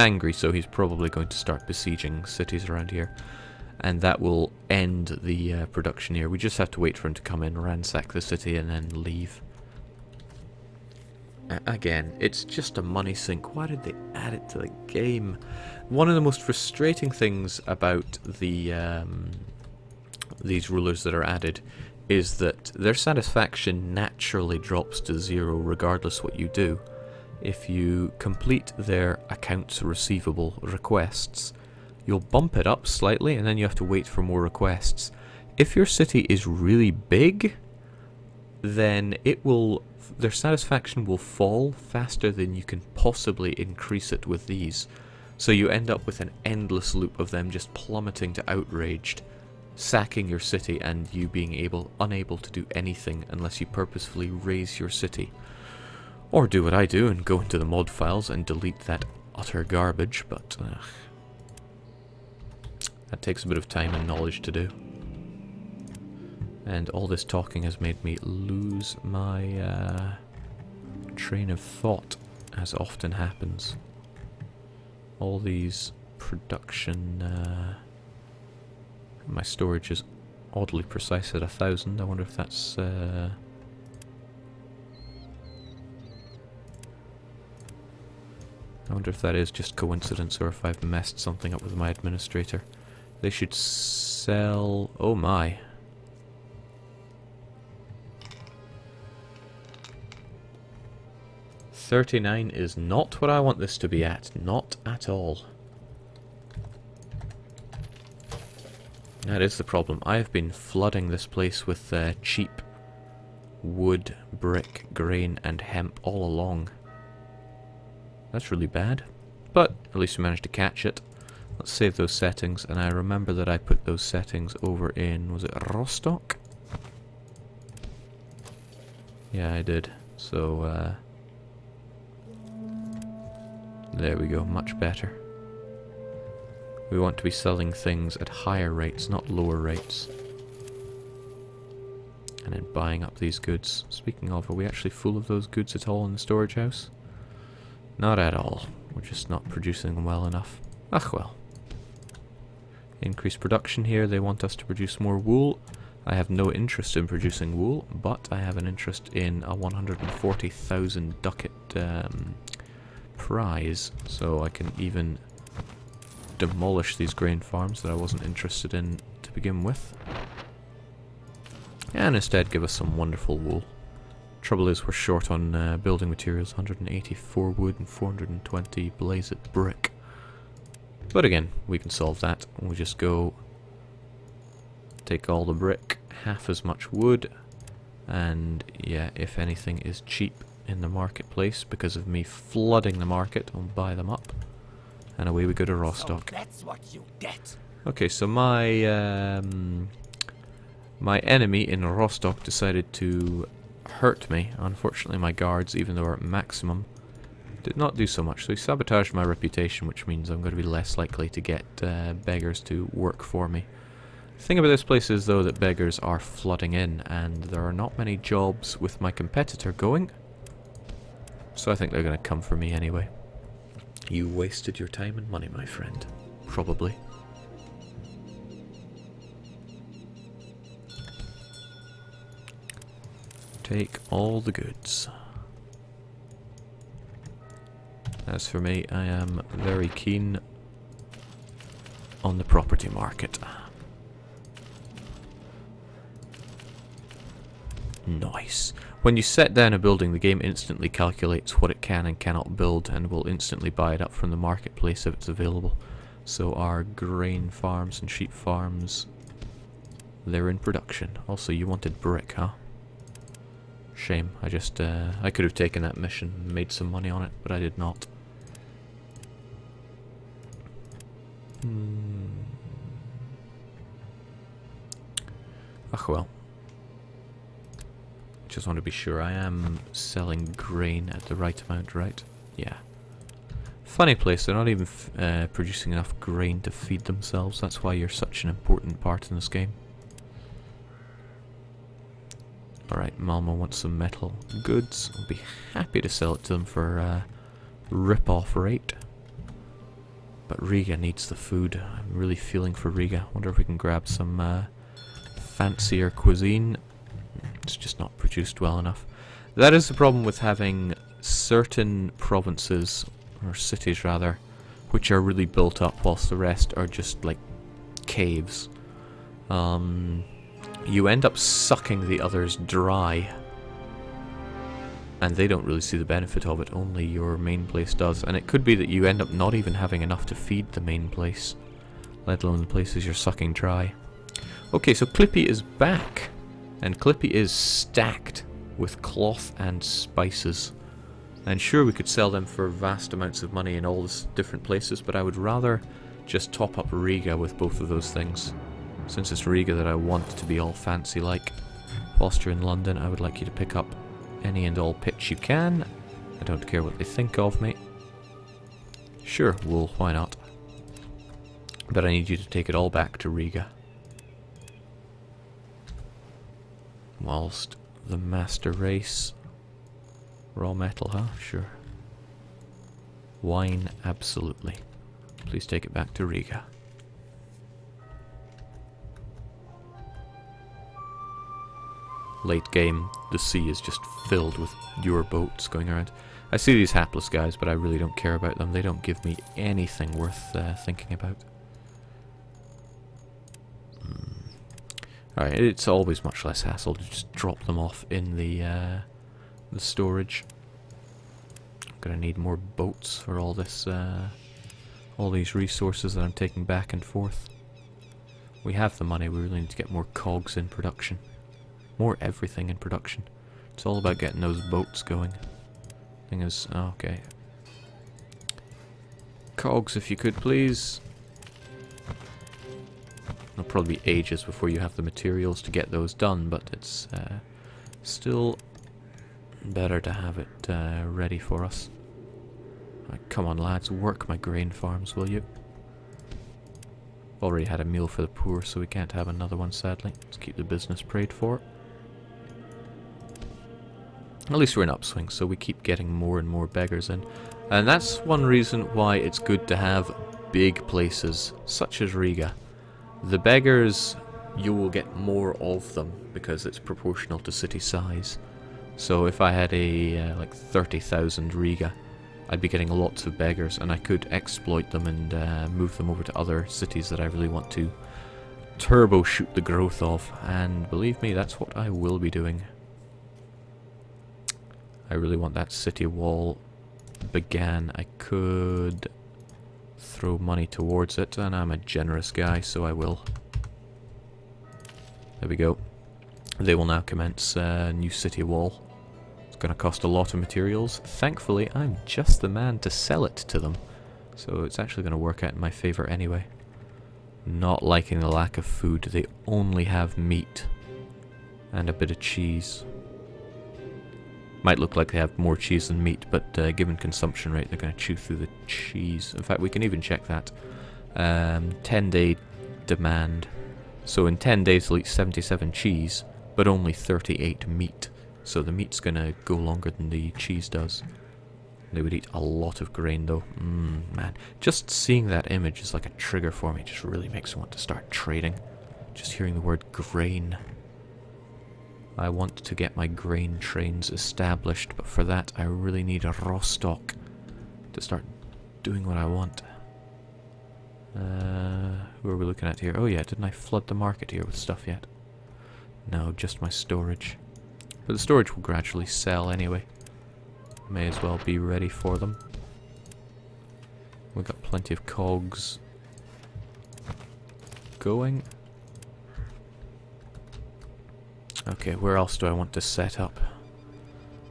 angry, so he's probably going to start besieging cities around here. And that will end the production here. We just have to wait for him to come in, ransack the city, and then leave. Again, it's just a money sink. Why did they add it to the game? One of the most frustrating things about the these rulers that are added is that their satisfaction naturally drops to 0 regardless what you do. If you complete their accounts receivable requests, you'll bump it up slightly and then you have to wait for more requests. If your city is really big, then their satisfaction will fall faster than you can possibly increase it with these. So you end up with an endless loop of them just plummeting to outraged, sacking your city, and you being unable to do anything unless you purposefully raise your city. Or do what I do and go into the mod files and delete that utter garbage, but that takes a bit of time and knowledge to do. And all this talking has made me lose my train of thought, as often happens. All these production... my storage is oddly precise at 1,000. I wonder if that's... I wonder if that is just coincidence or if I've messed something up with my administrator. They should sell... Oh my. $39 is not what I want this to be at. Not at all. That is the problem. I have been flooding this place with cheap wood, brick, grain and hemp all along. That's really bad. But at least we managed to catch it. Let's save those settings, and I remember that I put those settings over in, was it Rostock? Yeah, I did. So, there we go, much better. We want to be selling things at higher rates, not lower rates. And then buying up these goods. Speaking of, are we actually full of those goods at all in the storage house? Not at all. We're just not producing them well enough. Ach well. Increased production here. They want us to produce more wool. I have no interest in producing wool, but I have an interest in a 140,000 ducat prize, so I can even demolish these grain farms that I wasn't interested in to begin with, and instead give us some wonderful wool. Trouble is we're short on building materials, 184 wood and 420 blazed brick. But again, we can solve that. We just go take all the brick, half as much wood, and yeah, if anything is cheap in the marketplace because of me flooding the market, I'll buy them up. And away we go to Rostock. So that's what you get. Okay, so my my enemy in Rostock decided to hurt me. Unfortunately, my guards, even though are at maximum, did not do so much. So he sabotaged my reputation, which means I'm going to be less likely to get beggars to work for me. The thing about this place is, though, that beggars are flooding in, and there are not many jobs with my competitor going. So I think they're going to come for me anyway. You wasted your time and money, my friend. Probably. Take all the goods. As for me, I am very keen on the property market. Nice. When you set down a building, the game instantly calculates what it can and cannot build and will instantly buy it up from the marketplace if it's available. So our grain farms and sheep farms, they're in production. Also, you wanted brick, huh? Shame. I just, I could have taken that mission and made some money on it, but I did not. Ach well. Just want to be sure I am selling grain at the right amount, right? Yeah. Funny place, they're not even producing enough grain to feed themselves. That's why you're such an important part in this game. Alright, Malmo wants some metal goods. I'll be happy to sell it to them for a rip-off rate. But Riga needs the food. I'm really feeling for Riga. Wonder if we can grab some fancier cuisine. It's just not produced well enough. That is the problem with having certain provinces, or cities rather, which are really built up whilst the rest are just like caves. You end up sucking the others dry. And they don't really see the benefit of it, only your main place does. And it could be that you end up not even having enough to feed the main place, let alone the places you're sucking dry. Okay, so Clippy is back. And Clippy is stacked with cloth and spices. And sure, we could sell them for vast amounts of money in all these different places, but I would rather just top up Riga with both of those things. Since it's Riga that I want to be all fancy like. Whilst you're in London, I would like you to pick up any and all pitch you can. I don't care what they think of me. Sure, wool, why not? But I need you to take it all back to Riga. Whilst the master race... Raw metal, huh? Sure. Wine, absolutely. Please take it back to Riga. Late game, the sea is just filled with your boats going around. I see these hapless guys, but I really don't care about them. They don't give me anything worth thinking about. Alright, it's always much less hassle to just drop them off in the storage. I'm gonna need more boats for all this, all these resources that I'm taking back and forth. We have the money, we really need to get more cogs in production. More everything in production. It's all about getting those boats going. Thing is, okay. Cogs, if you could, please. It'll probably be ages before you have the materials to get those done, but it's still better to have it ready for us. Right, come on, lads, work my grain farms, will you? Already had a meal for the poor, so we can't have another one, sadly. Let's keep the business prayed for. At least we're in upswing, so we keep getting more and more beggars in. And that's one reason why it's good to have big places, such as Riga. The beggars, you will get more of them, because it's proportional to city size. So if I had a, like 30,000 Riga, I'd be getting lots of beggars, and I could exploit them and move them over to other cities that I really want to turbo shoot the growth of. And believe me, that's what I will be doing. I really want that city wall began. I could throw money towards it, and I'm a generous guy, so I will. There we go. They will now commence a new city wall. It's going to cost a lot of materials. Thankfully, I'm just the man to sell it to them, so it's actually going to work out in my favour anyway. Not liking the lack of food. They only have meat and a bit of cheese. Might look like they have more cheese than meat, but given consumption rate, they're going to chew through the cheese. In fact, we can even check that. 10-day demand. So in 10 days they'll eat 77 cheese, but only 38 meat. So the meat's going to go longer than the cheese does. They would eat a lot of grain though. Man. Just seeing that image is like a trigger for me. It just really makes me want to start trading. Just hearing the word grain. I want to get my grain trains established, but for that I really need a Rostock to start doing what I want. Who are we looking at here? Oh yeah, didn't I flood the market here with stuff yet? No, just my storage. But the storage will gradually sell anyway. May as well be ready for them. We've got plenty of cogs going. Okay, where else do I want to set up?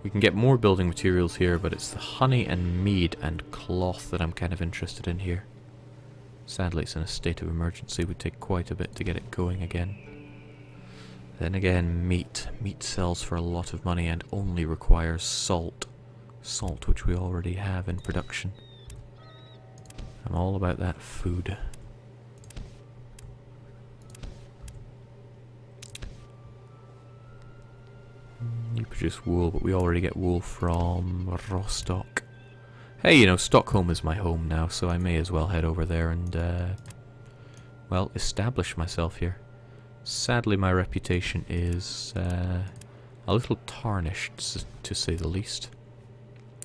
We can get more building materials here, but it's the honey and mead and cloth that I'm kind of interested in here. Sadly, it's in a state of emergency. It would take quite a bit to get it going again. Then again, meat. Meat sells for a lot of money and only requires salt. Salt, which we already have in production. I'm all about that food. You produce wool, but we already get wool from Rostock. Hey, you know, Stockholm is my home now, so I may as well head over there and, well, establish myself here. Sadly, my reputation is a little tarnished, to say the least.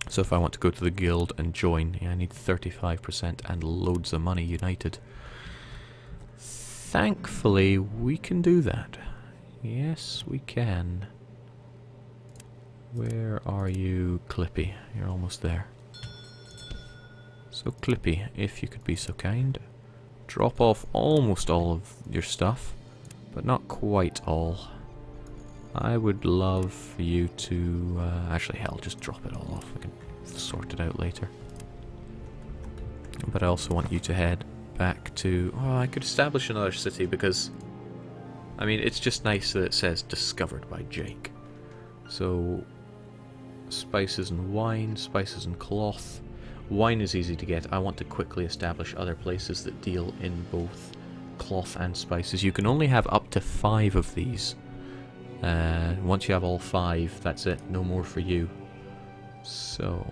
So if I want to go to the guild and join, I need 35% and loads of money united. Thankfully, we can do that. Yes, we can. Where are you, Clippy? You're almost there. So Clippy, if you could be so kind, drop off almost all of your stuff, but not quite all. I would love for you to... actually, hell, just drop it all off. We can sort it out later. But I also want you to head back to... Oh, I could establish another city because... I mean, it's just nice that it says discovered by Jake. So... spices and wine, spices and cloth. Wine is easy to get. I want to quickly establish other places that deal in both cloth and spices. You can only have up to 5 of these. Once you have all 5, that's it. No more for you. So...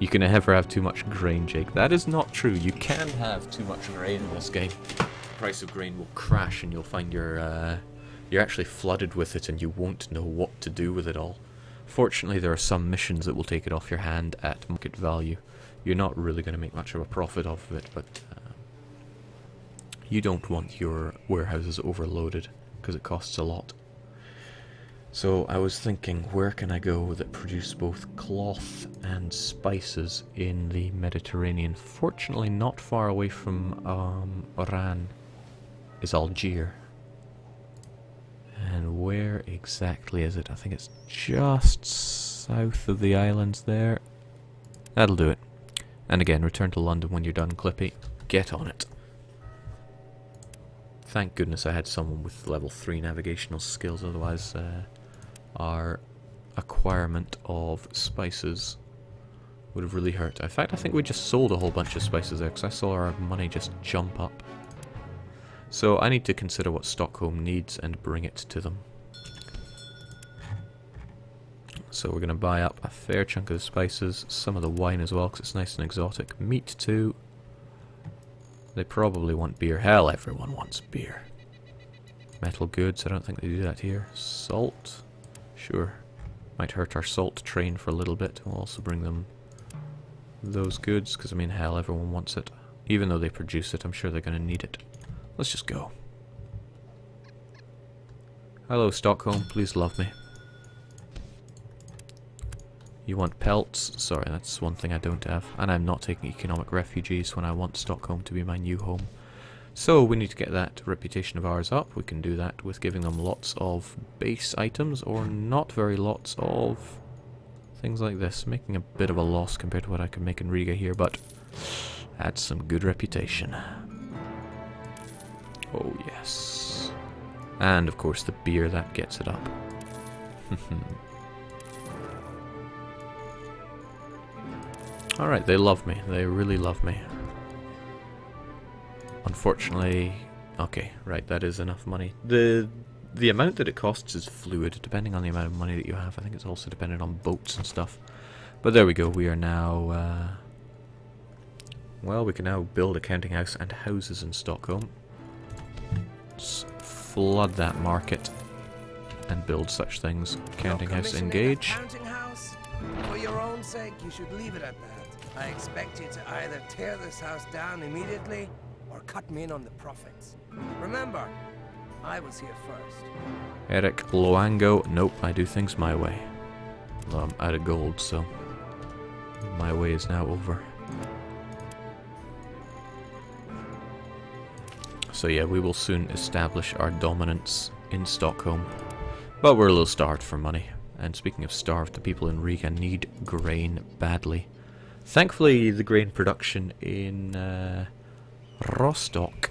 you can never have too much grain, Jake. That is not true. You can have too much grain in this game. The price of grain will crash and you'll find you're actually flooded with it and you won't know what to do with it all. Fortunately, there are some missions that will take it off your hand at market value. You're not really going to make much of a profit off of it, but you don't want your warehouses overloaded because it costs a lot. So I was thinking, where can I go that produce both cloth and spices in the Mediterranean? Fortunately, not far away from Oran is Algiers. And where exactly is it? I think it's just south of the islands there. That'll do it. And again, return to London when you're done, Clippy. Get on it. Thank goodness I had someone with level 3 navigational skills, otherwise our acquirement of spices would have really hurt. In fact, I think we just sold a whole bunch of spices there because I saw our money just jump up. So I need to consider what Stockholm needs and bring it to them. So we're going to buy up a fair chunk of the spices, some of the wine as well because it's nice and exotic. Meat too. They probably want beer. Hell, everyone wants beer. Metal goods, I don't think they do that here. Salt, sure. Might hurt our salt train for a little bit. We'll also bring them those goods because, I mean, hell, everyone wants it. Even though they produce it, I'm sure they're going to need it. Let's just go. Hello, Stockholm. Please love me. You want pelts? Sorry, that's one thing I don't have. And I'm not taking economic refugees when I want Stockholm to be my new home. So we need to get that reputation of ours up. We can do that with giving them lots of base items or not very lots of things like this. Making a bit of a loss compared to what I can make in Riga here, but that's some good reputation. Oh yes. And of course the beer, that gets it up. Alright, they love me. They really love me. Unfortunately... okay, right, that is enough money. The amount that it costs is fluid, depending on the amount of money that you have. I think it's also dependent on boats and stuff. But there we go, we are now... well, we can now build a counting house and houses in Stockholm. Let's flood that market and build such things. Counting house engage. Counting house? For your own sake, you should leave it at that. I expect you to either tear this house down immediately or cut me in on the profits. Remember, I was here first. Eric Loango. Nope, I do things my way. Well, I'm out of gold, so my way is now over. So yeah, we will soon establish our dominance in Stockholm. But we're a little starved for money. And speaking of starved, the people in Riga need grain badly. Thankfully, the grain production in Rostock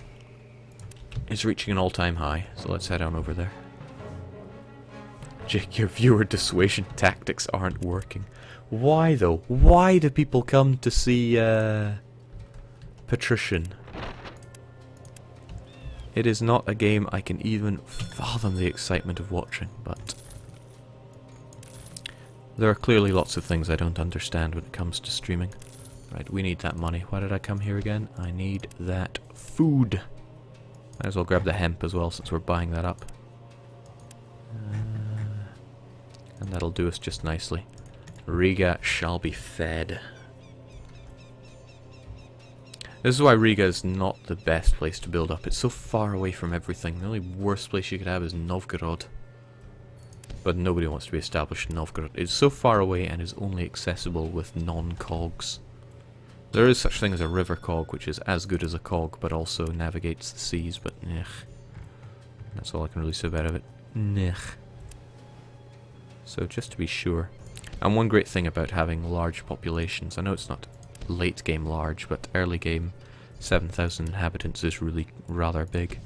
is reaching an all-time high. So let's head on over there. Jake, your viewer dissuasion tactics aren't working. Why though? Why do people come to see Patrician? It is not a game I can even fathom the excitement of watching, but There are clearly lots of things I don't understand when it comes to streaming. Right, we need that money. Why did I come here again? I need that food. Might as well grab the hemp as well since we're buying that up. And that'll do us just nicely. Riga shall be fed. This is why Riga is not the best place to build up. It's so far away from everything. The only worst place you could have is Novgorod. But nobody wants to be established in Novgorod. It's so far away and is only accessible with non-cogs. There is such thing as a river cog, which is as good as a cog, but also navigates the seas, but that's all I can really say about it. So just to be sure. And one great thing about having large populations, I know it's not late game large, but early game 7,000 inhabitants is really rather big.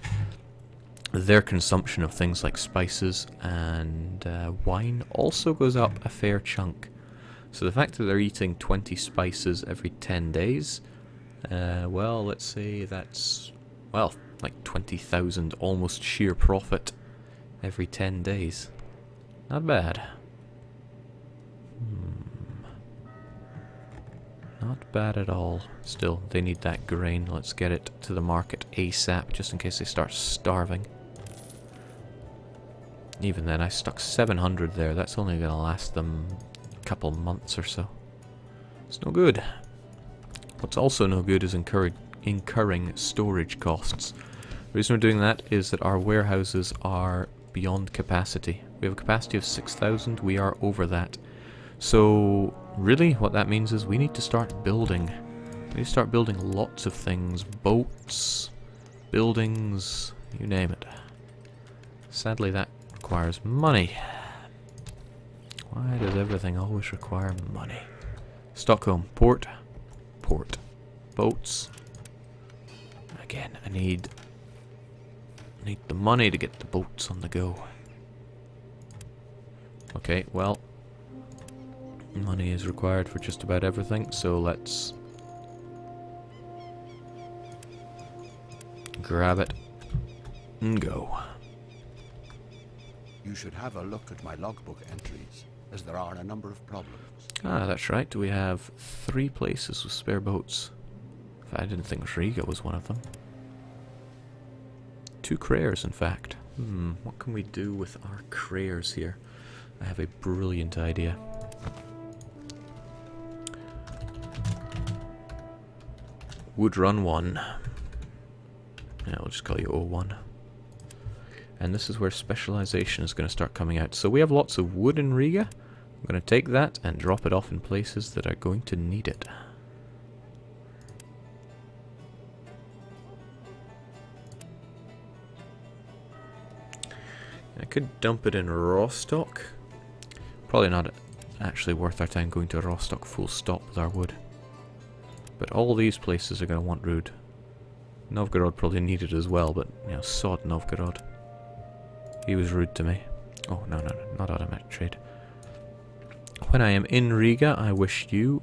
Their consumption of things like spices and wine also goes up a fair chunk. So the fact that they're eating 20 spices every 10 days, well, let's say that's, well, like 20,000 almost sheer profit every 10 days. Not bad. Not bad at all. Still, they need that grain. Let's get it to the market ASAP, just in case they start starving. Even then, I stuck 700 there. That's only going to last them a couple months or so. It's no good. What's also no good is incurring storage costs. The reason we're doing that is that our warehouses are beyond capacity. We have a capacity of 6,000. We are over that. So, really, what that means is we need to start building. We need to start building lots of things. Boats, buildings, you name it. Sadly, that requires money. Why does everything always require money? Stockholm, port, port, boats. Again, I need the money to get the boats on the go. Okay, well, money is required for just about everything, so let's grab it and go. You should have a look at my logbook entries, as there are a number of problems. Ah, that's right. We have 3 places with spare boats. I didn't think Riga was one of them. 2 crayers, in fact. What can we do with our crayers here? I have a brilliant idea. Wood Run 1. Yeah, we'll just call you O1. And this is where specialization is going to start coming out. So we have lots of wood in Riga. I'm going to take that and drop it off in places that are going to need it. I could dump it in Rostock. Probably not actually worth our time going to Rostock full stop with our wood. But all these places are going to want wood. Novgorod probably needed as well, but, you know, sod Novgorod. He was rude to me. Oh, no, not automatic trade. When I am in Riga, I wish you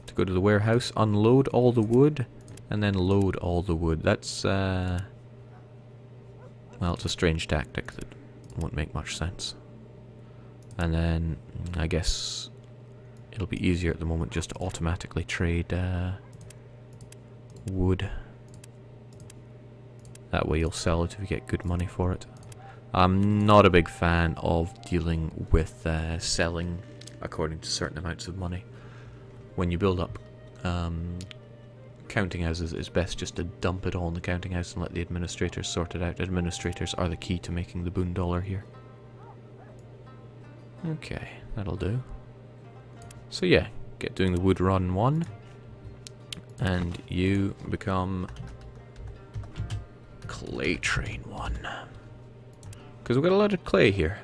to go to the warehouse, unload all the wood, and then load all the wood. That's, well, it's a strange tactic that won't make much sense. And then, I guess, it'll be easier at the moment just to automatically trade, wood. That way you'll sell it if you get good money for it. I'm not a big fan of dealing with selling according to certain amounts of money. When you build up counting houses, it's best just to dump it all in the counting house and let the administrators sort it out. Administrators are the key to making the boon dollar here. Okay, that'll do. So yeah, get doing the Wood Run 1, and you become Clay Train 1. Because we've got a lot of clay here.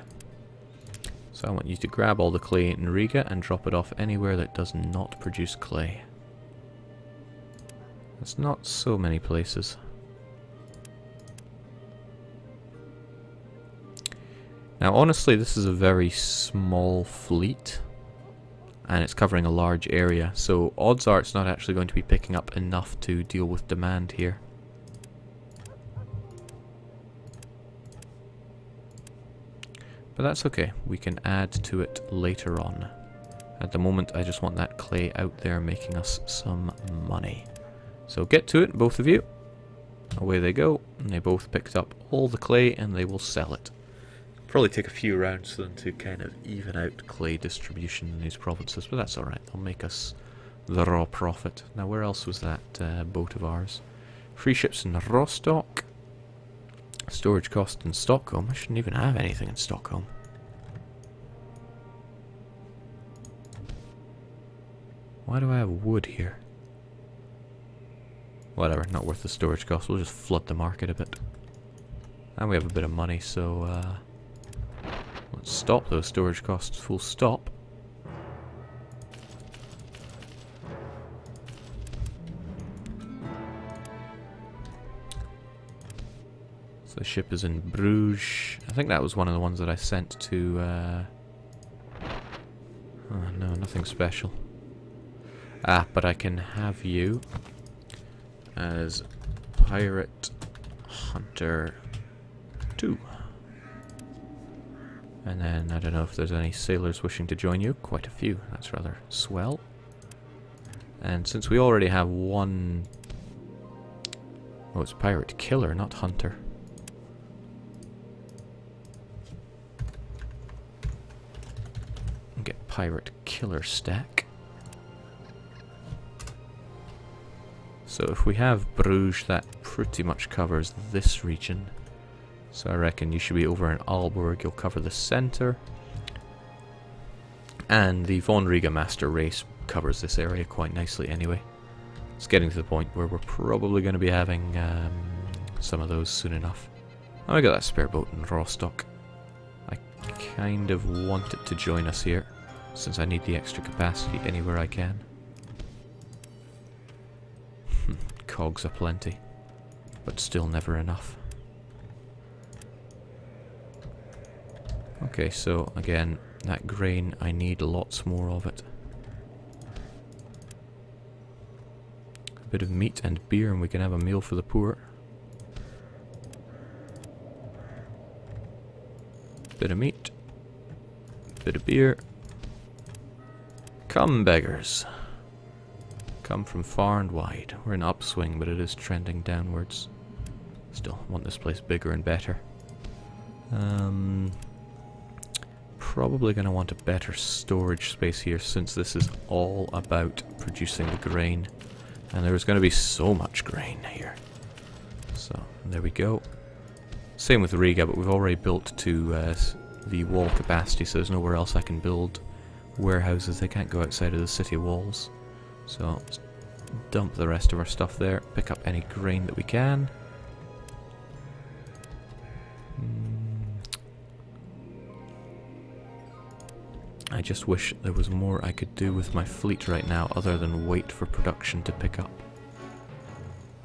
So I want you to grab all the clay in Riga and drop it off anywhere that does not produce clay. There's not so many places. Now honestly, this is a very small fleet. And it's covering a large area. So odds are it's not actually going to be picking up enough to deal with demand here. But that's okay, we can add to it later on. At the moment, I just want that clay out there making us some money. So get to it, both of you. Away they go, and they both picked up all the clay, and they will sell it. Probably take a few rounds for them to kind of even out clay distribution in these provinces, but that's alright. They'll make us the raw profit. Now, where else was that boat of ours? Free ships in Rostock. Storage cost in Stockholm. I shouldn't even have anything in Stockholm. Why do I have wood here? Whatever, not worth the storage cost. We'll just flood the market a bit. And we have a bit of money, so let's stop those storage costs full stop. So the ship is in Bruges. I think that was one of the ones that I sent to... oh no, nothing special. Ah, but I can have you as Pirate Hunter 2. And then, I don't know if there's any sailors wishing to join you. Quite a few. That's rather swell. And since we already have one... Oh, it's Pirate Killer, not Hunter. Get Pirate Killer stack. So if we have Bruges, that pretty much covers this region. So I reckon you should be over in Aalborg, you'll cover the centre. And the Von Riga Master Race covers this area quite nicely anyway. It's getting to the point where we're probably going to be having some of those soon enough. Oh, I got that spare boat in Rostock. I kind of want it to join us here, since I need the extra capacity anywhere I can. Cogs aplenty, but still never enough. Okay, so again, that grain, I need lots more of it. A bit of meat and beer and we can have a meal for the poor. Bit of meat, bit of beer. Come, beggars. Come from far and wide. We're in upswing, but it is trending downwards. Still want this place bigger and better. Probably going to want a better storage space here, since this is all about producing the grain. And there's going to be so much grain here. So, there we go. Same with Riga, but we've already built to the wall capacity, so there's nowhere else I can build warehouses. They can't go outside of the city walls. So, let's dump the rest of our stuff there, pick up any grain that we can. I just wish there was more I could do with my fleet right now other than wait for production to pick up.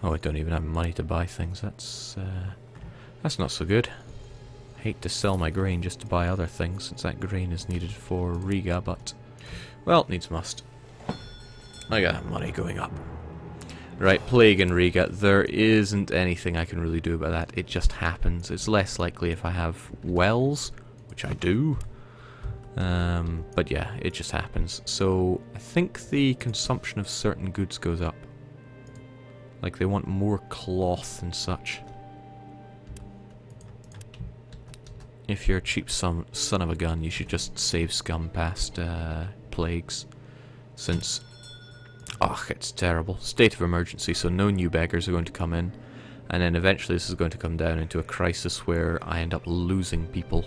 Oh, I don't even have money to buy things. That's not so good. Hate to sell my grain just to buy other things, since that grain is needed for Riga, but, well, needs must. I got money going up. Right, plague in Riga. There isn't anything I can really do about that. It just happens. It's less likely if I have wells, which I do. But yeah, it just happens. So I think the consumption of certain goods goes up. Like they want more cloth and such. If you're a cheap son of a gun, you should just save scum past plagues. Since, ugh, it's terrible. State of emergency, so no new beggars are going to come in. And then eventually this is going to come down into a crisis where I end up losing people.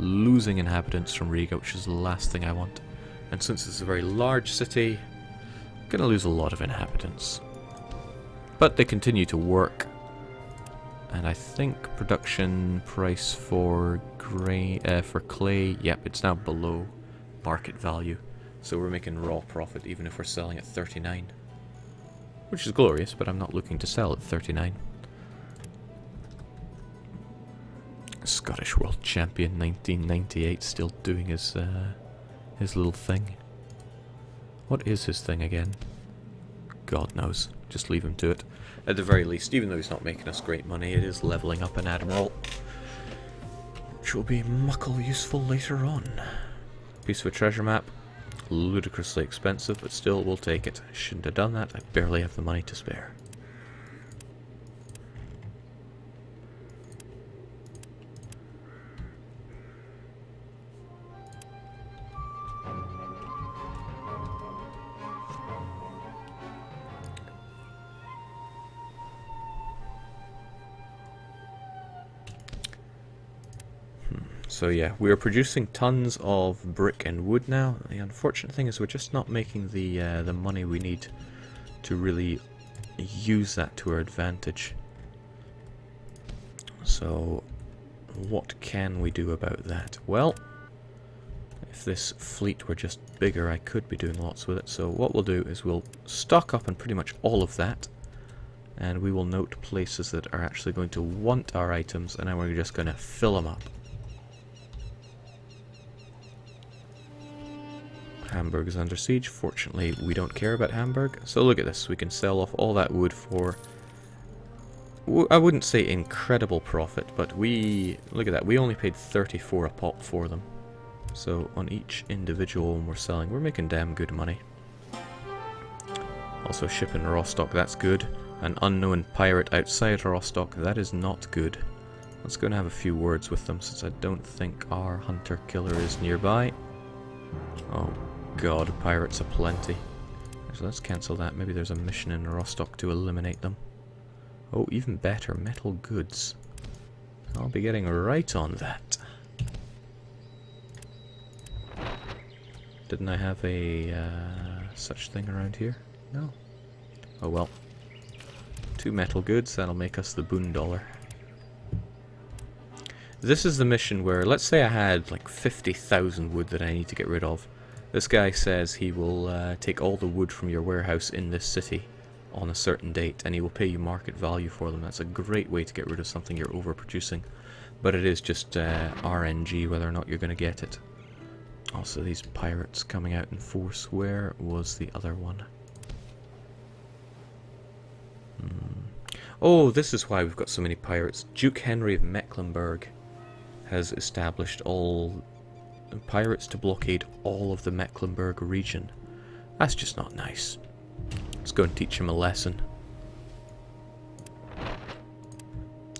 Losing inhabitants from Riga, which is the last thing I want. And since it's a very large city, I'm going to lose a lot of inhabitants. But they continue to work. And I think production price for for clay, yep, it's now below market value. So we're making raw profit even if we're selling at 39. Which is glorious, but I'm not looking to sell at 39. Scottish World Champion 1998 still doing his little thing. What is his thing again? God knows. Just leave him to it. At the very least, even though he's not making us great money, it is leveling up an admiral, which will be muckle useful later on. Piece of a treasure map. ludicrously expensive, but still we'll take it. I shouldn't have done that. I barely have the money to spare. So yeah, we are producing tons of brick and wood now. The unfortunate thing is we're just not making the money we need to really use that to our advantage. So what can we do about that? Well, if this fleet were just bigger, I could be doing lots with it. So what we'll do is we'll stock up on pretty much all of that, and we will note places that are actually going to want our items, and then we're just going to fill them up. Hamburg is under siege. Fortunately, we don't care about Hamburg. So look at this. We can sell off all that wood for, I wouldn't say incredible profit, but look at that. We only paid 34 a pop for them. So on each individual one we're selling, we're making damn good money. Also shipping Rostock, that's good. An unknown pirate outside Rostock, that is not good. Let's go and have a few words with them, since I don't think our hunter-killer is nearby. Oh god, pirates aplenty. So let's cancel that. Maybe there's a mission in Rostock to eliminate them. Oh, even better, metal goods. I'll be getting right on that. Didn't I have a such thing around here? No. Oh well. 2 metal goods, that'll make us the Boondollar. This is the mission where, let's say I had like 50,000 wood that I need to get rid of. This guy says he will take all the wood from your warehouse in this city on a certain date, and he will pay you market value for them. That's a great way to get rid of something you're overproducing. But it is just RNG whether or not you're going to get it. Also, these pirates coming out in force. Where was the other one? Oh, this is why we've got so many pirates. Duke Henry of Mecklenburg has established all pirates to blockade all of the Mecklenburg region. That's just not nice. Let's go and teach him a lesson.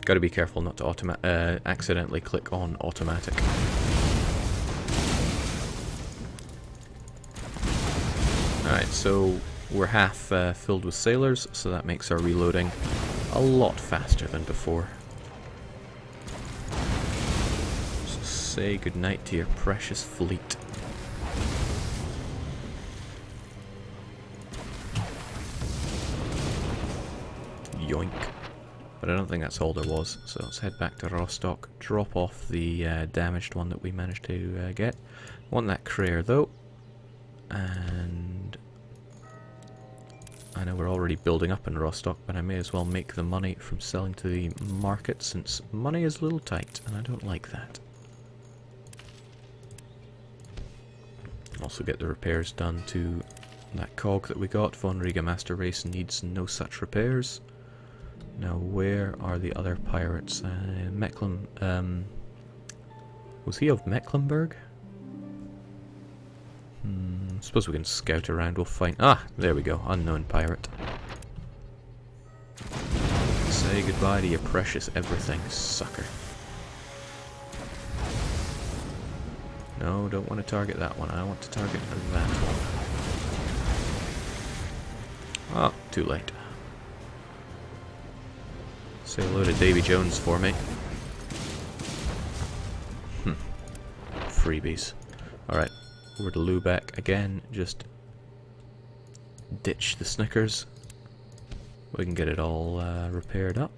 Gotta be careful not to accidentally click on automatic. Alright, so we're half filled with sailors, so that makes our reloading a lot faster than before. So say goodnight to your precious fleet. Yoink. But I don't think that's all there was, so let's head back to Rostock, drop off the damaged one that we managed to get. Want that Krayer though, and I know we're already building up in Rostock, but I may as well make the money from selling to the market, since money is a little tight, and I don't like that. Also get the repairs done to that cog that we got. Von Riga Master Race needs no such repairs. Now, where are the other pirates? Was he of Mecklenburg? Suppose we can scout around, we'll find... Ah, there we go, unknown pirate. Say goodbye to your precious everything, sucker. No, don't want to target that one, I want to target that one. Oh, too late. Say hello to Davy Jones for me. Freebies. Alright, over to Lubeck again, just ditch the Snickers. We can get it all repaired up.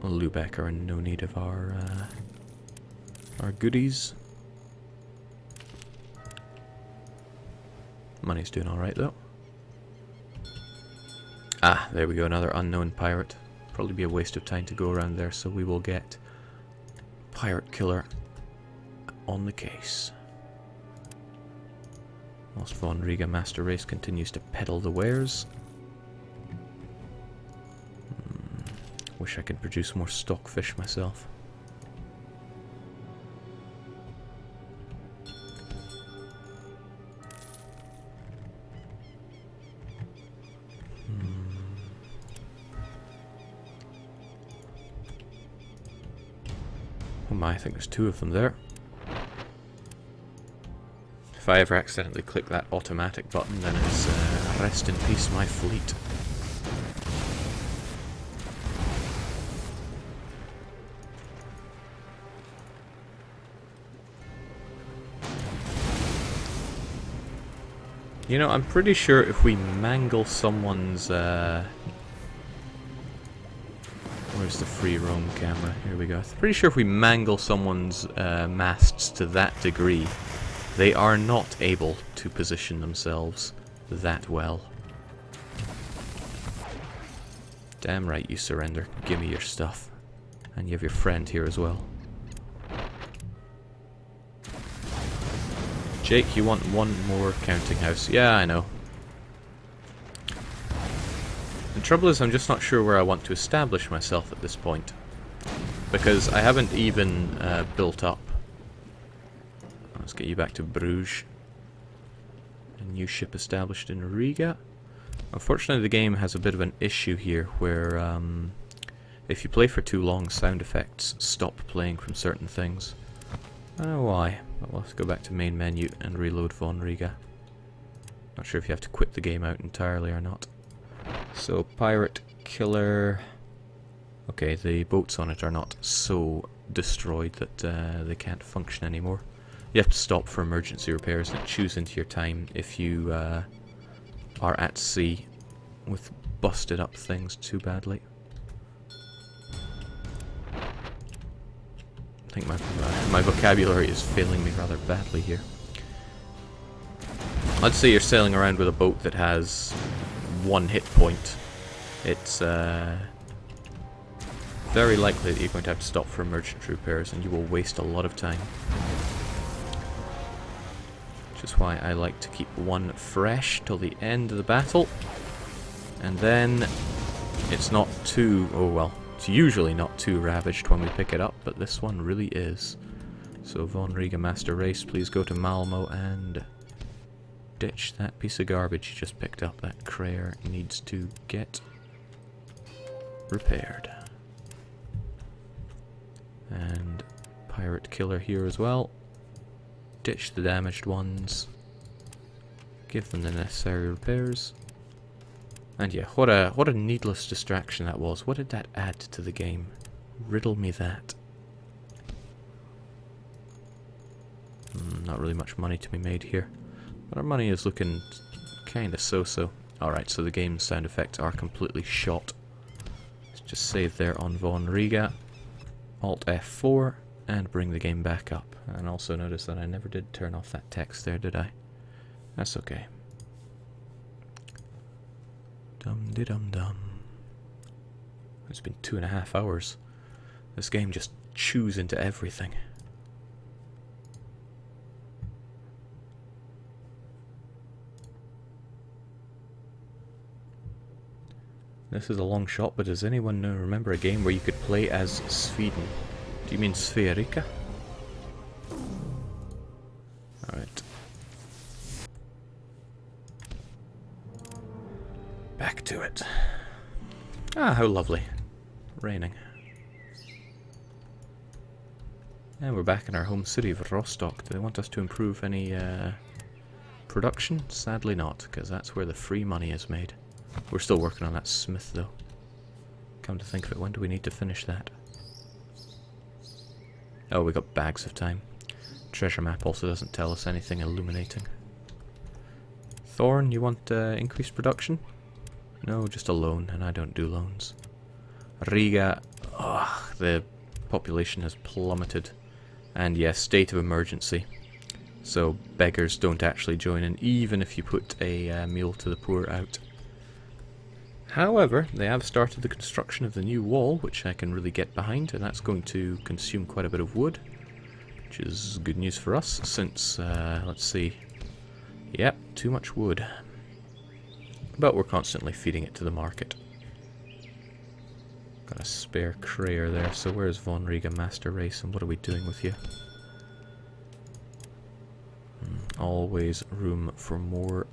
Lubeck are in no need of our goodies. Money's doing alright though. Ah, there we go, another unknown pirate. Probably be a waste of time to go around there, so we will get Pirate Killer on the case. Whilst Von Riga Master Race continues to peddle the wares. Wish I could produce more stockfish myself. my, I think there's 2 of them there. If I ever accidentally click that automatic button, then it's rest in peace my fleet. You know, I'm pretty sure if we mangle someone's, where's the free roam camera? Here we go. I'm pretty sure if we mangle someone's masts to that degree, they are not able to position themselves that well. Damn right you surrender. Give me your stuff. And you have your friend here as well. Jake, you want one more counting house? Yeah, I know. The trouble is I'm just not sure where I want to establish myself at this point. Because I haven't even built up. Let's get you back to Bruges. A new ship established in Riga. Unfortunately the game has a bit of an issue here where if you play for too long, sound effects stop playing from certain things. I don't know why, but we'll have to go back to main menu and reload Von Riga. Not sure if you have to quit the game out entirely or not. So, pirate, killer... Okay, the boats on it are not so destroyed that they can't function anymore. You have to stop for emergency repairs and it chews into your time if you are at sea with busted up things too badly. I think my vocabulary is failing me rather badly here. Let's say you're sailing around with a boat that has 1 hit point. It's very likely that you're going to have to stop for emergency repairs and you will waste a lot of time. Which is why I like to keep one fresh till the end of the battle. And then it's not too... oh well. It's usually not too ravaged when we pick it up, but this one really is. So Von Riga Master Race, please go to Malmo and ditch that piece of garbage you just picked up. That crater needs to get repaired. And pirate killer here as well. Ditch the damaged ones. Give them the necessary repairs. And yeah, what a needless distraction that was. What did that add to the game? Riddle me that. Not really much money to be made here. But our money is looking kinda so-so. Alright, so the game's sound effects are completely shot. Let's just save there on Von Riga. Alt F4 and bring the game back up. And also notice that I never did turn off that text there, did I? That's okay. Dum-de-dum-dum. It's been 2.5 hours. This game just chews into everything. This is a long shot, but does anyone remember a game where you could play as Sweden? Do you mean Sverika? Alright. Back to it. Ah, how lovely. Raining. And we're back in our home city of Rostock. Do they want us to improve any production? Sadly not, because that's where the free money is made. We're still working on that smith though. Come to think of it, when do we need to finish that? Oh, we got bags of time. Treasure map also doesn't tell us anything illuminating. Thorn, you want increased production? No, just a loan, and I don't do loans. Riga, the population has plummeted. And yes, state of emergency. So beggars don't actually join in, even if you put a meal to the poor out. However, they have started the construction of the new wall, which I can really get behind, and that's going to consume quite a bit of wood, which is good news for us, since, let's see, yep, too much wood. But we're constantly feeding it to the market. Got a spare crayer there, so where's Von Riga Master Race, and what are we doing with you? Always room for more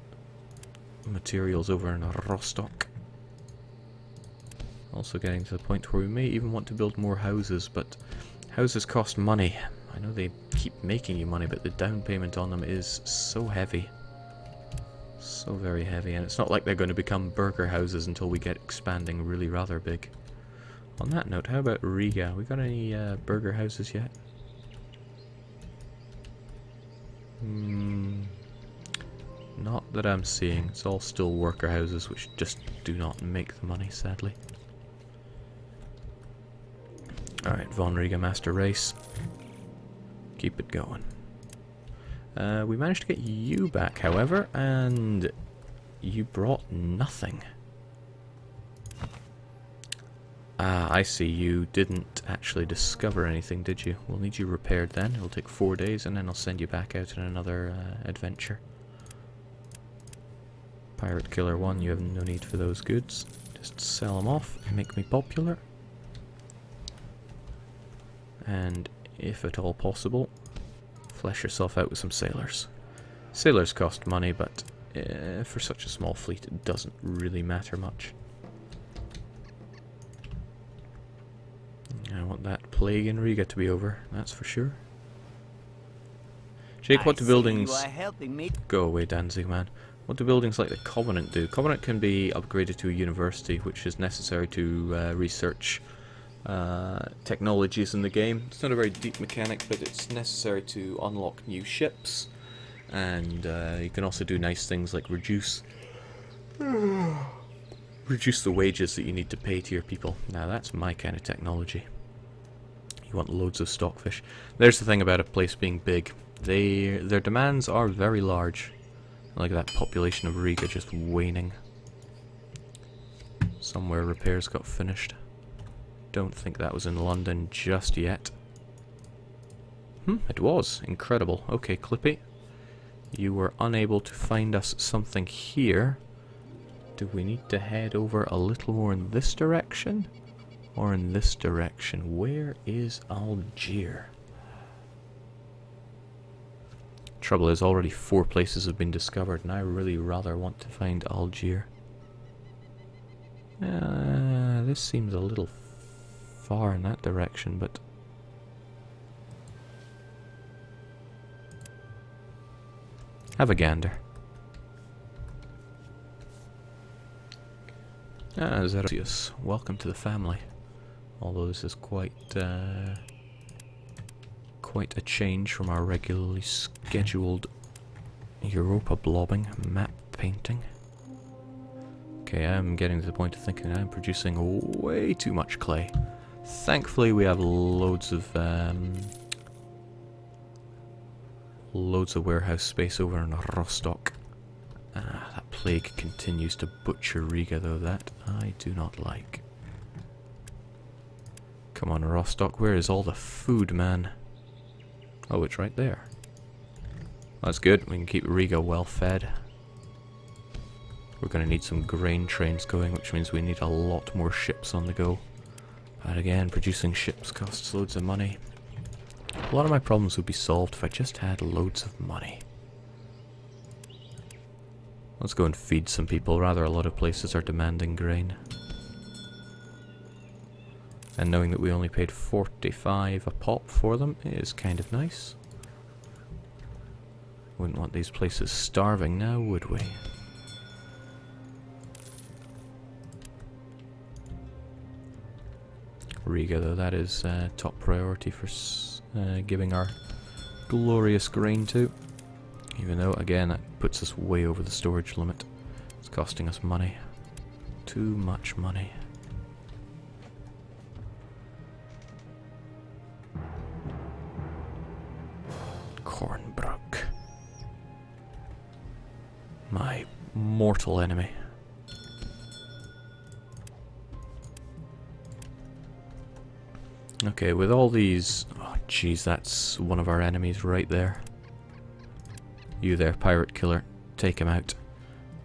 materials over in Rostock. Also getting to the point where we may even want to build more houses, but Houses cost money. I know they keep making you money, but the down payment on them is so heavy. So very heavy, and it's not like they're going to become burger houses until we get expanding really rather big. On that note, how about Riga? We got any burger houses yet? Not that I'm seeing. It's all still worker houses, which just do not make the money, sadly. Alright, Von Riga Master Race. Keep it going. We managed to get you back, however, and you brought nothing. Ah, I see. You didn't actually discover anything, did you? We'll need you repaired then. It'll take 4 days, and then I'll send you back out on another adventure. Pirate Killer 1, you have no need for those goods. Just sell them off, make me popular. And, if at all possible, flesh yourself out with some sailors. Sailors cost money, but for such a small fleet it doesn't really matter much. I want that plague in Riga to be over, that's for sure. Jake, what do buildings... Go away, Danzig, man. What do buildings like the Covenant do? Covenant can be upgraded to a university, which is necessary to research technologies in the game. It's not a very deep mechanic, but it's necessary to unlock new ships. And you can also do nice things like reduce the wages that you need to pay to your people. Now that's my kind of technology. You want loads of stockfish. There's the thing about a place being big. Their demands are very large. Look at that population of Riga just waning. Somewhere repairs got finished. Don't think that was in London just yet. It was. Incredible. Okay, Clippy. You were unable to find us something here. Do we need to head over a little more in this direction? Or in this direction? Where is Algiers? Trouble is, already 4 places have been discovered, and I really rather want to find Algiers. This seems a little far in that direction, but... have a gander. Xerxes, welcome to the family. Although this is quite a change from our regularly scheduled Europa blobbing map painting. Okay, I'm getting to the point of thinking I'm producing way too much clay. Thankfully we have loads of warehouse space over in Rostock. That plague continues to butcher Riga though, that I do not like. Come on Rostock, where is all the food, man? Oh, it's right there. That's good, we can keep Riga well fed. We're going to need some grain trains going, which means we need a lot more ships on the go. But again, producing ships costs loads of money. A lot of my problems would be solved if I just had loads of money. Let's go and feed some people. Rather, a lot of places are demanding grain. And knowing that we only paid 45 a pop for them is kind of nice. Wouldn't want these places starving now, would we? Riga, though, that is top priority for giving our glorious grain to. Even though, again, that puts us way over the storage limit. It's costing us money. Too much money. Kornbruck. My mortal enemy. Okay, with all these... oh, jeez, that's one of our enemies right there. You there, pirate killer. Take him out.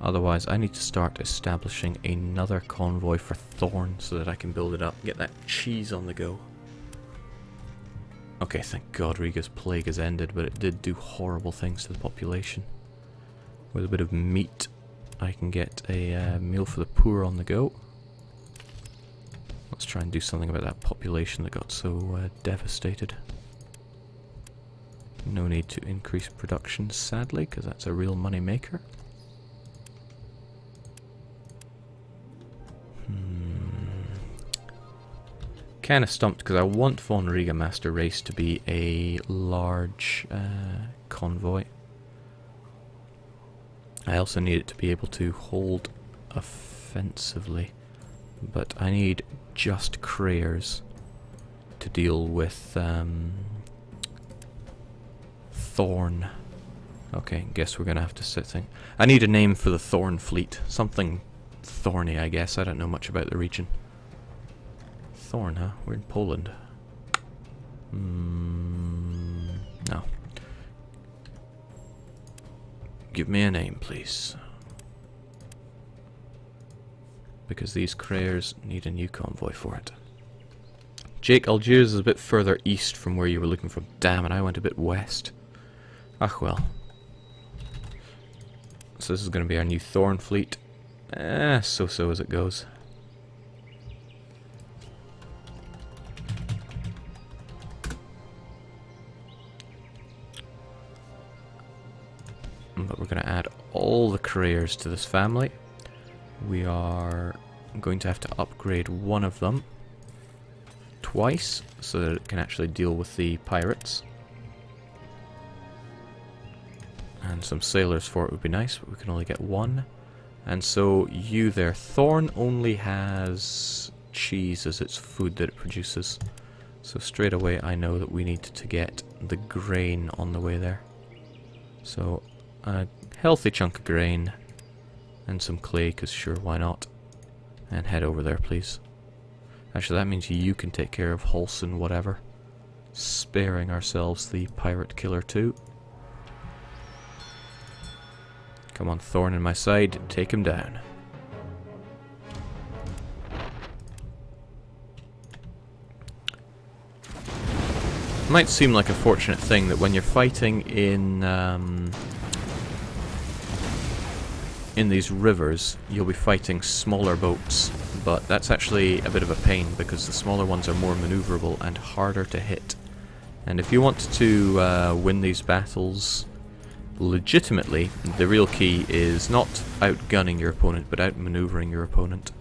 Otherwise, I need to start establishing another convoy for Thorn so that I can build it up, get that cheese on the go. Okay, thank God Riga's plague has ended, but it did do horrible things to the population. With a bit of meat, I can get a meal for the poor on the go. Let's try and do something about that population that got so devastated. No need to increase production, sadly, because that's a real money maker. Kind of stumped because I want Von Riga Master Race to be a large convoy. I also need it to be able to hold offensively, but I need just Krayers to deal with Thorn. Okay, guess we're gonna have to sit thing. I need a name for the Thorn fleet. Something thorny, I guess. I don't know much about the region. Thorn, huh? We're in Poland. No. Give me a name, please. Because these Krayers need a new convoy for it. Jake, Algiers is a bit further east from where you were looking from. Damn it, I went a bit west. Ah, well. So this is going to be our new Thorn fleet. So-so as it goes. But we're going to add all the Krayers to this family. We are going to have to upgrade one of them twice so that it can actually deal with the pirates. And some sailors for it would be nice, but we can only get one. And so you there, Thorn only has cheese as its food that it produces. So straight away I know that we need to get the grain on the way there. So a healthy chunk of grain and some clay, because sure, why not? And head over there, please. Actually, that means you can take care of Holson, whatever. Sparing ourselves the pirate killer too. Come on, Thorn in my side, take him down. Might seem like a fortunate thing that when you're fighting in these rivers, you'll be fighting smaller boats, but that's actually a bit of a pain because the smaller ones are more maneuverable and harder to hit. And if you want to win these battles legitimately, the real key is not outgunning your opponent, but outmaneuvering your opponent.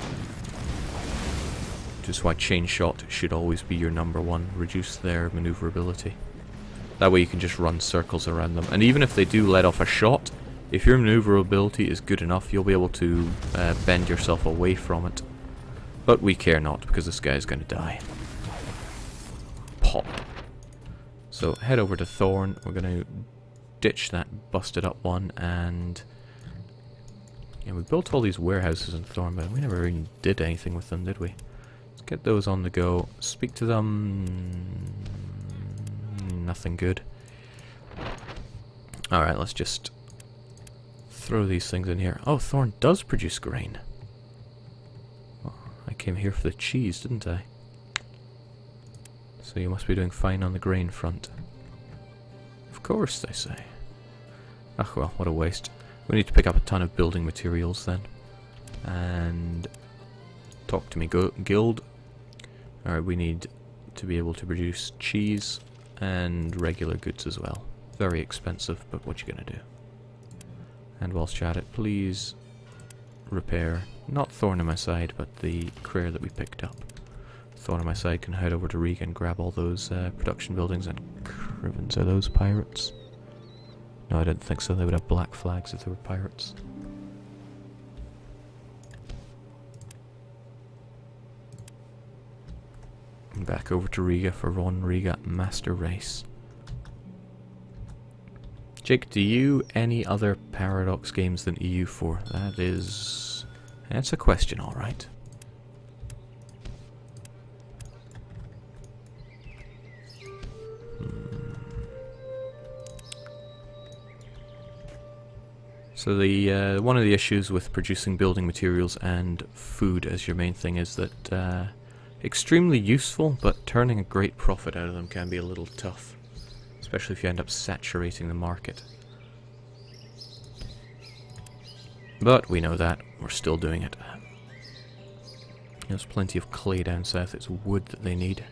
Which is why chain shot should always be your number one, reduce their maneuverability. That way you can just run circles around them, and even if they do let off a shot, if your maneuverability is good enough, you'll be able to bend yourself away from it. But we care not, because this guy is going to die. Pop. So head over to Thorn. We're going to ditch that busted up one, and yeah, we built all these warehouses in Thorn, but we never even did anything with them, did we? Let's get those on the go. Speak to them. Nothing good. Alright, let's just throw these things in here. Oh, Thorn does produce grain. Well, I came here for the cheese, didn't I? So you must be doing fine on the grain front. Of course, they say. Ah, well, what a waste. We need to pick up a ton of building materials then. And talk to me, guild. Alright, we need to be able to produce cheese and regular goods as well. Very expensive, but what you gonna do? And whilst you're at it, please repair, not Thorn on my side, but the Krayer that we picked up. Thorn on my side can head over to Riga and grab all those production buildings and Crivens. Are those pirates? No, I don't think so. They would have black flags if they were pirates. And back over to Riga for Von Riga Master Race. Jake, do you any other Paradox games than EU4? That's a question, alright. So the one of the issues with producing building materials and food as your main thing is that extremely useful, but turning a great profit out of them can be a little tough. Especially if you end up saturating the market. But we know that. We're still doing it. There's plenty of clay down south. It's wood that they need.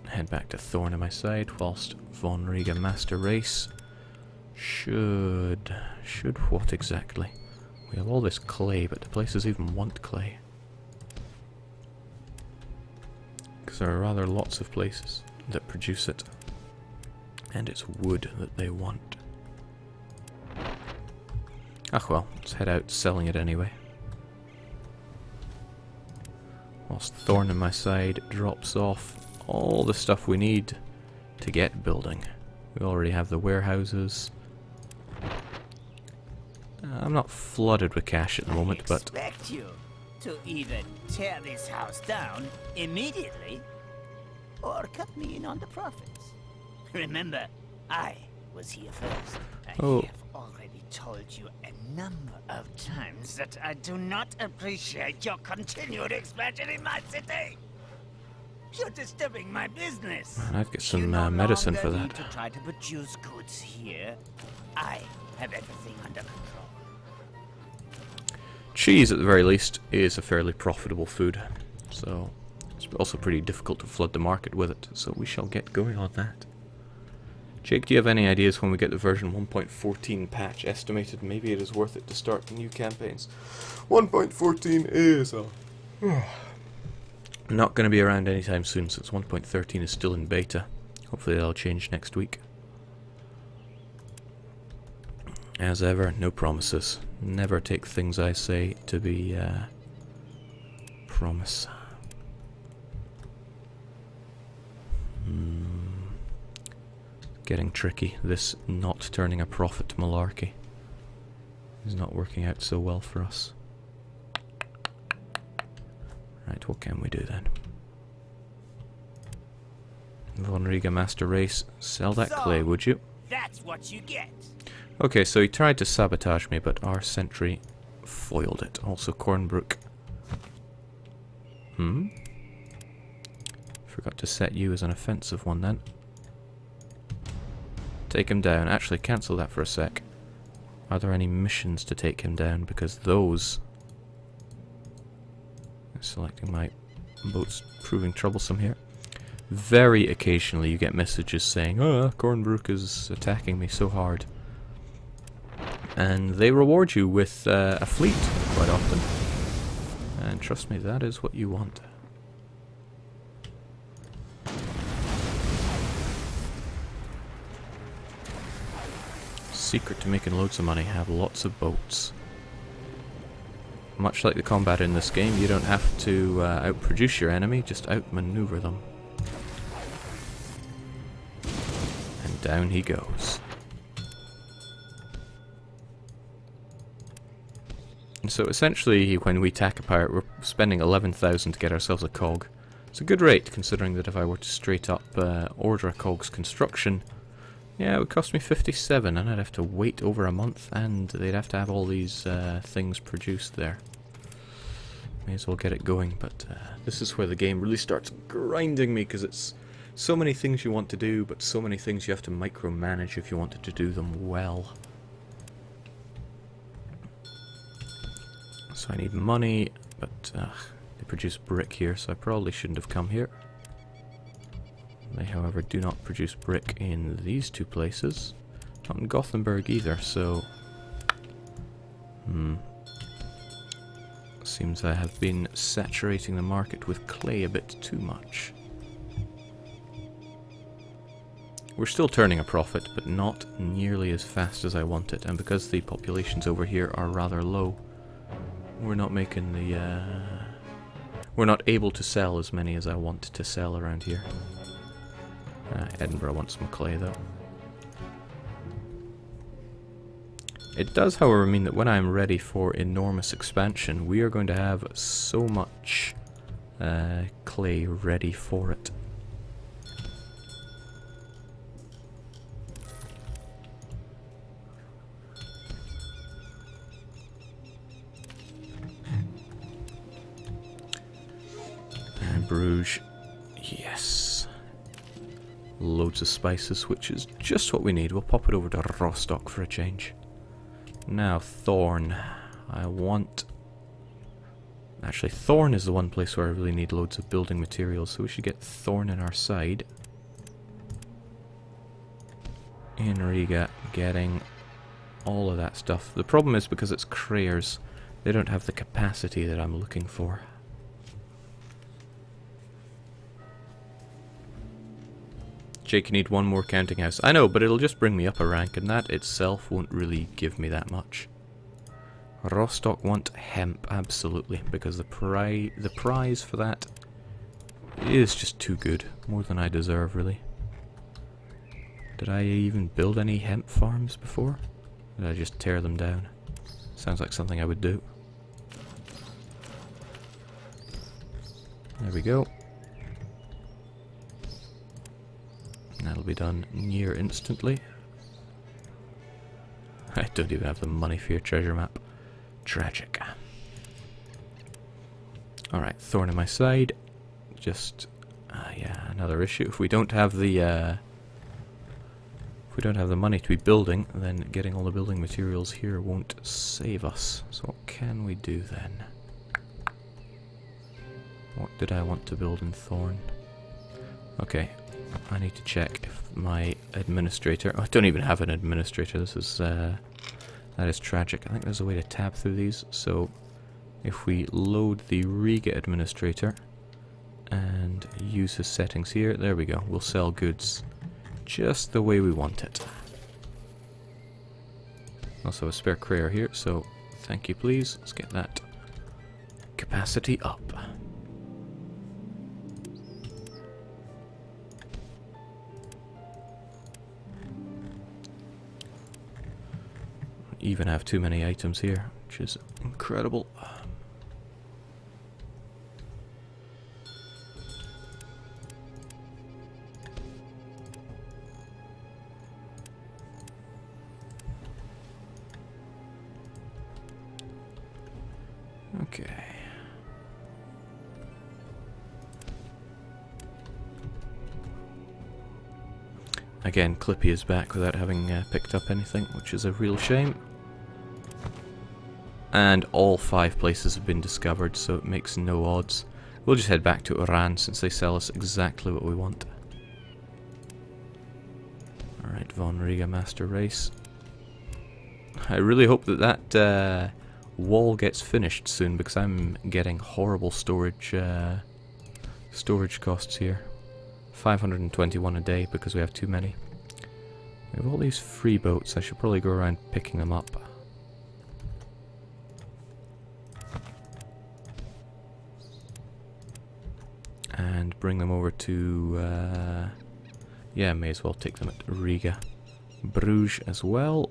Head back to Thorn on my side, whilst Von Riga Master Race should what exactly? We have all this clay, but do places even want clay? Because there are rather lots of places that produce it, and it's wood that they want. Ah well, let's head out selling it anyway. Whilst Thorn on my side drops off all the stuff we need to get building. We already have the warehouses. I'm not flooded with cash at the moment, but... I expect you to either tear this house down immediately, or cut me in on the profits. Remember, I was here first. I have already told you a number of times that I do not appreciate your continued expansion in my city. You're disturbing my business. Man, I'd get some medicine for that. Need to try to produce goods here. I have everything under control. Cheese, at the very least, is a fairly profitable food, so it's also pretty difficult to flood the market with it, so we shall get going on that. Jake, do you have any ideas when we get the version 1.14 patch estimated? Maybe it is worth it to start new campaigns. 1.14 is not going to be around anytime soon, since 1.13 is still in beta. Hopefully that'll change next week. As ever, no promises. Never take things I say to be promise. Getting tricky. This not turning a profit malarkey is not working out so well for us. Right, what can we do then? Von Riga Master Race, sell that clay, would you? That's what you get. Okay, so he tried to sabotage me, but our sentry foiled it. Also Cornbrook. Forgot to set you as an offensive one then. Take him down. Actually, cancel that for a sec. Are there any missions to take him down? Because those... Selecting my boats proving troublesome here. Very occasionally you get messages saying, "Oh, Cornbrook is attacking me so hard." And they reward you with a fleet quite often. And trust me, that is what you want. Secret to making loads of money, have lots of boats. Much like the combat in this game, you don't have to outproduce your enemy, just outmaneuver them. And down he goes. And so essentially, when we attack a pirate, we're spending 11,000 to get ourselves a cog. It's a good rate, considering that if I were to straight up order a cog's construction, yeah, it would cost me 57, and I'd have to wait over a month, and they'd have to have all these things produced there. May as well get it going, but this is where the game really starts grinding me, because it's so many things you want to do, but so many things you have to micromanage if you wanted to do them well. So I need money, but they produce brick here, so I probably shouldn't have come here. They, however, do not produce brick in these two places. Not in Gothenburg either, so... Seems I have been saturating the market with clay a bit too much. We're still turning a profit, but not nearly as fast as I want it, and because the populations over here are rather low, we're not making the... we're not able to sell as many as I want to sell around here. Edinburgh wants some clay, though. It does, however, mean that when I'm ready for enormous expansion, we are going to have so much clay ready for it. And Bruges, yes. Loads of spices, which is just what we need. We'll pop it over to Rostock for a change. Now, Thorn. I want... Actually, Thorn is the one place where I really need loads of building materials, so we should get Thorn in our side. In Riga, getting all of that stuff. The problem is because it's Crayers, they don't have the capacity that I'm looking for. Jake, you need one more counting house. I know, but it'll just bring me up a rank, and that itself won't really give me that much. Rostock want hemp, absolutely, because the prize for that is just too good. More than I deserve, really. Did I even build any hemp farms before? Did I just tear them down? Sounds like something I would do. There we go. That'll be done near instantly. I don't even have the money for your treasure map. Tragic. Alright, Thorn in my side. Just, yeah, another issue. If we don't have the, money to be building, then getting all the building materials here won't save us. So what can we do then? What did I want to build in Thorn? Okay, I need to check if my administrator... Oh, I don't even have an administrator. This is, that is tragic. I think there's a way to tab through these. So, if we load the Riga administrator and use his settings here, there we go. We'll sell goods just the way we want it. Also a spare Crayer here, so thank you please. Let's get that capacity up. Even have too many items here, which is incredible. Okay. Again, Clippy is back without having picked up anything, which is a real shame. And all 5 places have been discovered, so it makes no odds. We'll just head back to Iran since they sell us exactly what we want. Alright, Von Riga Master Race. I really hope that that wall gets finished soon, because I'm getting horrible storage costs here. 521 a day because we have too many. We have all these free boats. I should probably go around picking them up. And bring them over to, yeah, may as well take them at Riga. Bruges as well.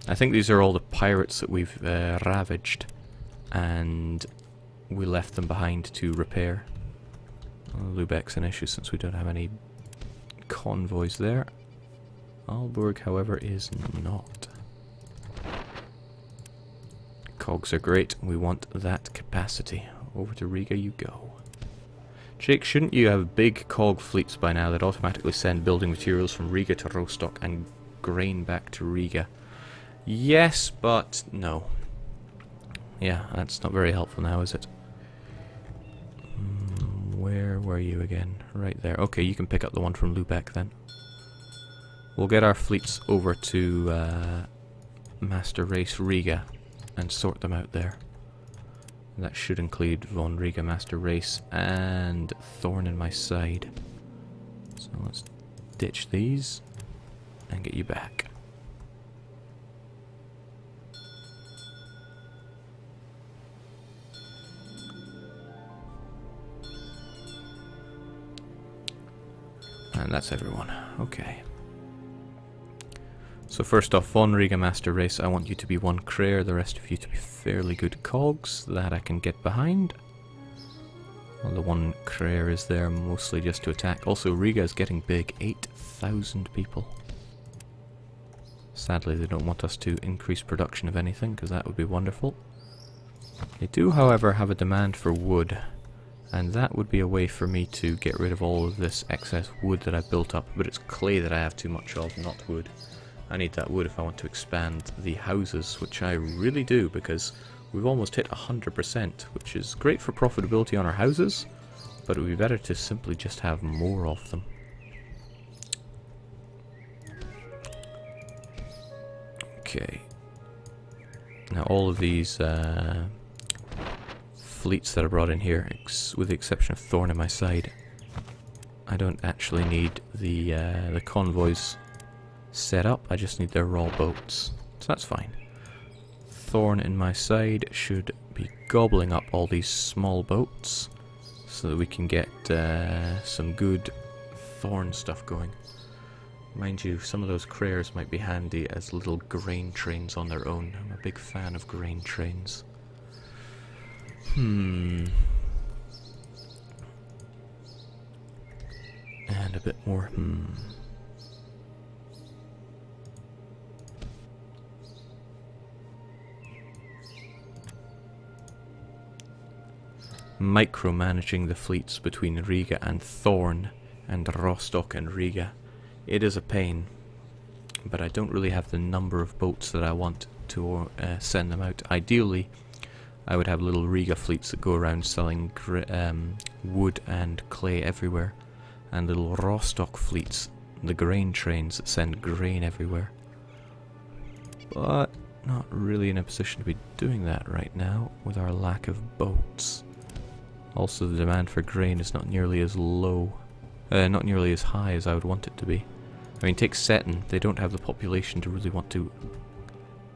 I think these are all the pirates that we've ravaged, and we left them behind to repair. Lübeck's an issue since we don't have any convoys there. Aalborg, however, is not. Cogs are great. We want that capacity. Over to Riga you go. Jake, shouldn't you have big cog fleets by now that automatically send building materials from Riga to Rostock and grain back to Riga? Yes, but no. Yeah, that's not very helpful now, is it? Where were you again? Right there. Okay, you can pick up the one from Lübeck then. We'll get our fleets over to Master Race Riga and sort them out there. That should include Von Riga Master Race and Thorn in my side. So let's ditch these and get you back. And that's everyone. Okay. So first off, Von Riga Master Race, I want you to be one Crayer, the rest of you to be fairly good cogs, that I can get behind. Well, the one Crayer is there mostly just to attack. Also, Riga is getting big, 8,000 people. Sadly, they don't want us to increase production of anything, because that would be wonderful. They do, however, have a demand for wood. And that would be a way for me to get rid of all of this excess wood that I've built up. But it's clay that I have too much of, not wood. I need that wood if I want to expand the houses, which I really do, because we've almost hit 100%, which is great for profitability on our houses, but it would be better to simply just have more of them. Okay. Now all of these fleets that are brought in here, with the exception of Thorn in my side, I don't actually need the convoys set up, I just need their raw boats. So that's fine. Thorn in my side should be gobbling up all these small boats so that we can get some good Thorn stuff going. Mind you, some of those Crayers might be handy as little grain trains on their own. I'm a big fan of grain trains. And a bit more. Micromanaging the fleets between Riga and Thorn and Rostock and Riga. It is a pain, but I don't really have the number of boats that I want to send them out. Ideally, I would have little Riga fleets that go around selling wood and clay everywhere, and little Rostock fleets, the grain trains that send grain everywhere. But not really in a position to be doing that right now with our lack of boats. Also, the demand for grain is not nearly as high as I would want it to be. I mean, take Seton, they don't have the population to really want to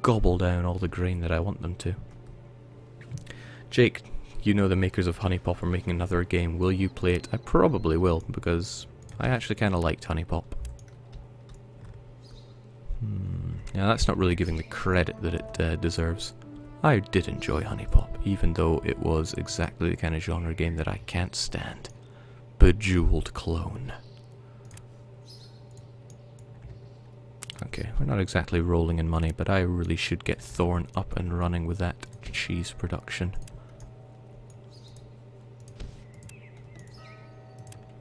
gobble down all the grain that I want them to. Jake, you know the makers of Honey Pop are making another game. Will you play it? I probably will, because I actually kind of liked Honey Pop. Now that's not really giving the credit that it deserves. I did enjoy Honey Pop, even though it was exactly the kind of genre game that I can't stand. Bejeweled clone. Okay, we're not exactly rolling in money, but I really should get Thorn up and running with that cheese production.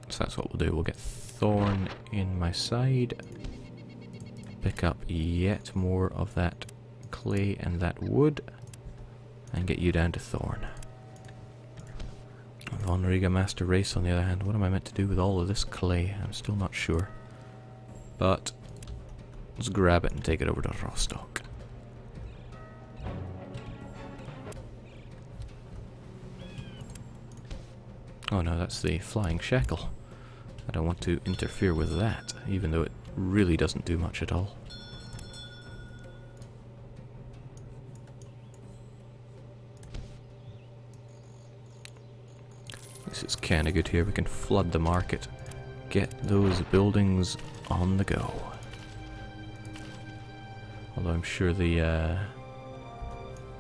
So that's what we'll do. We'll get Thorn in my side. Pick up yet more of that clay and that wood. And get you down to Thorn. Von Riga Master Race, on the other hand, what am I meant to do with all of this clay? I'm still not sure. But let's grab it and take it over to Rostock. Oh no, that's the Flying Shekel. I don't want to interfere with that, even though it really doesn't do much at all. This is kinda good here, we can flood the market. Get those buildings on the go. Although I'm sure the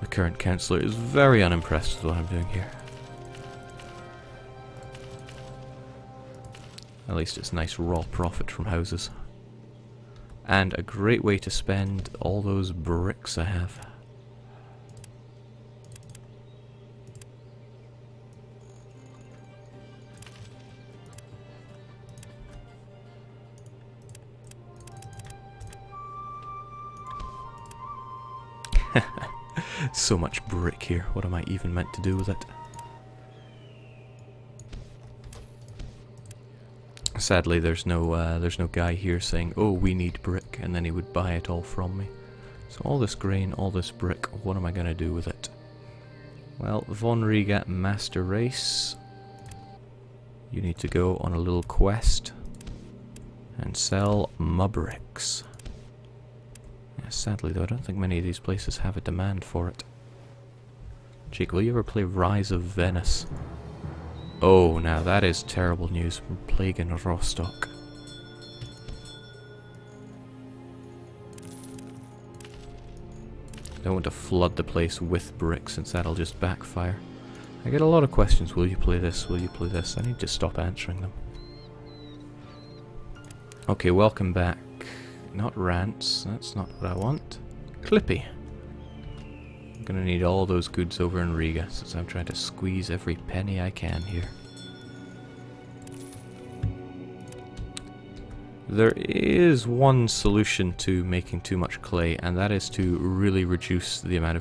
current councillor is very unimpressed with what I'm doing here. At least it's nice raw profit from houses. And a great way to spend all those bricks I have. So much brick here. What am I even meant to do with it? Sadly, there's no guy here saying, "Oh, we need brick," and then he would buy it all from me. So all this grain, all this brick, what am I going to do with it? Well, Von Riga Master Race, you need to go on a little quest and sell my bricks. Yeah, sadly, though, I don't think many of these places have a demand for it. Jake, will you ever play Rise of Venice? Oh, now that is terrible news from Plague in Rostock. I don't want to flood the place with bricks, since that'll just backfire. I get a lot of questions. Will you play this? Will you play this? I need to stop answering them. Okay, welcome back. Not rants. That's not what I want. Clippy. I'm gonna need all those goods over in Riga, since I'm trying to squeeze every penny I can here. There is one solution to making too much clay, and that is to really reduce the amount of